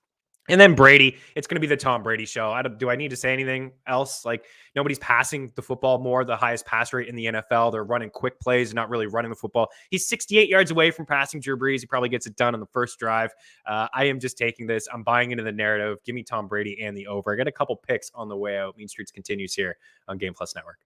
And then Brady, it's going to be the Tom Brady show. Do I need to say anything else? Like, nobody's passing the football more, the highest pass rate in the NFL. They're running quick plays, not really running the football. He's 68 yards away from passing Drew Brees. He probably gets it done on the first drive. I am just taking this. I'm buying into the narrative. Give me Tom Brady and the over. I got a couple picks on the way out. Mean Streets continues here on Game Plus Network.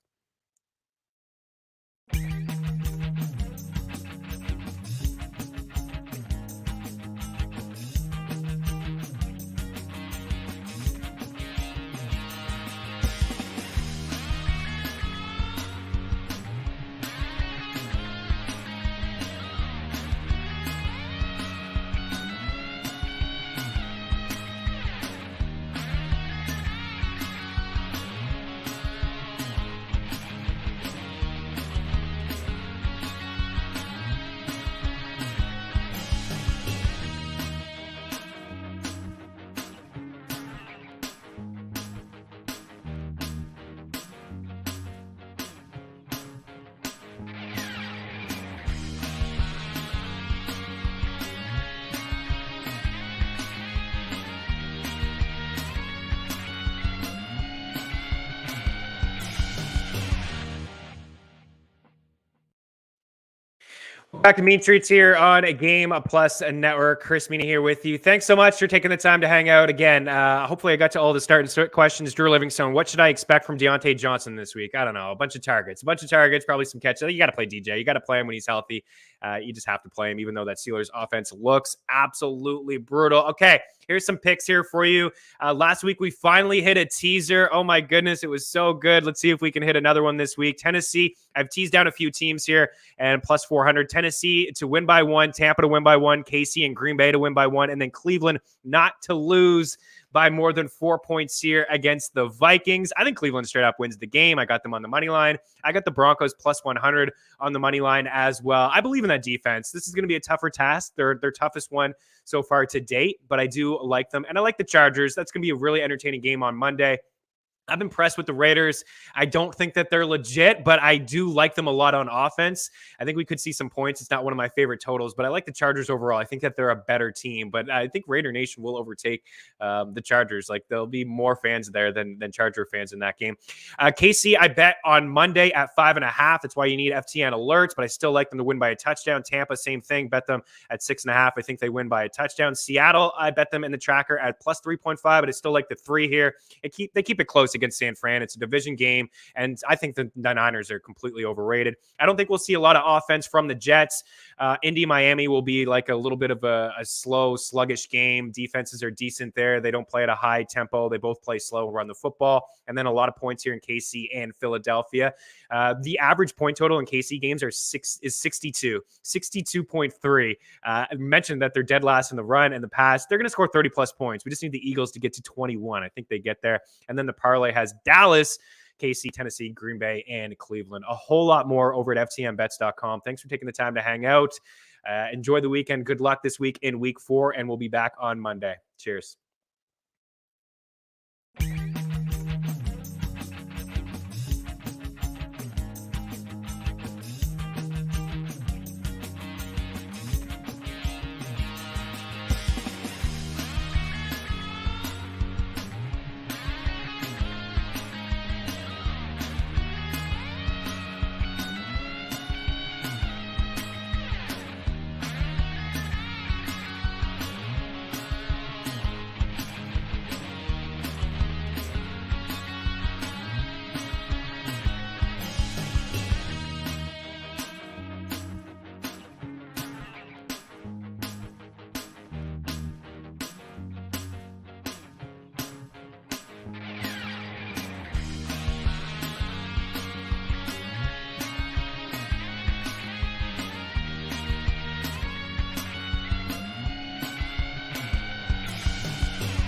Back to Mean Streets here on a Game Plus Network. Chris Meaney here with you. Thanks so much for taking the time to hang out again. Hopefully I got to all the start questions. Drew Livingstone, what should I expect from Deontay Johnson this week? I don't know. A bunch of targets, probably some catches. You got to play DJ. You got to play him when he's healthy. You just have to play him, even though that Steelers offense looks absolutely brutal. Okay, here's some picks here for you. Last week, we finally hit a teaser. Oh, my goodness. It was so good. Let's see if we can hit another one this week. Tennessee, I've teased down a few teams here, and plus 400. Tennessee to win by 1, Tampa to win by 1, KC and Green Bay to win by 1, and then Cleveland not to lose by more than 4 points here against the Vikings. I think Cleveland straight up wins the game. I got them on the money line. I got the Broncos plus 100 on the money line as well. I believe in that defense. This is going to be a tougher task. They're their toughest one so far to date, but I do like them. And I like the Chargers. That's going to be a really entertaining game on Monday. I'm impressed with the Raiders. I don't think that they're legit, but I do like them a lot on offense. I think we could see some points. It's not one of my favorite totals, but I like the Chargers overall. I think that they're a better team, but I think Raider Nation will overtake the Chargers. Like, there'll be more fans there than Charger fans in that game. KC, I bet on Monday at 5.5. That's why you need FTN alerts, but I still like them to win by a touchdown. Tampa, same thing. Bet them at 6.5. I think they win by a touchdown. Seattle, I bet them in the tracker at plus 3.5, but I still like the 3 here. They keep it close against San Fran. It's a division game, and I think the Niners are completely overrated. I don't think we'll see a lot of offense from the Jets. Indy, Miami will be like a little bit of a slow, sluggish game. Defenses are decent there. They don't play at a high tempo. They both play slow, run the football, and then a lot of points here in KC and Philadelphia. The average point total in KC games is 62.3. I mentioned that they're dead last in the run and the pass. They're going to score 30 plus points. We just need the Eagles to get to 21. I think they get there. And then the parlay has Dallas, KC, Tennessee, Green Bay, and Cleveland. A whole lot more over at ftnbets.com. Thanks for taking the time to hang out. Enjoy the weekend. Good luck this week in week 4, and we'll be back on Monday. Cheers.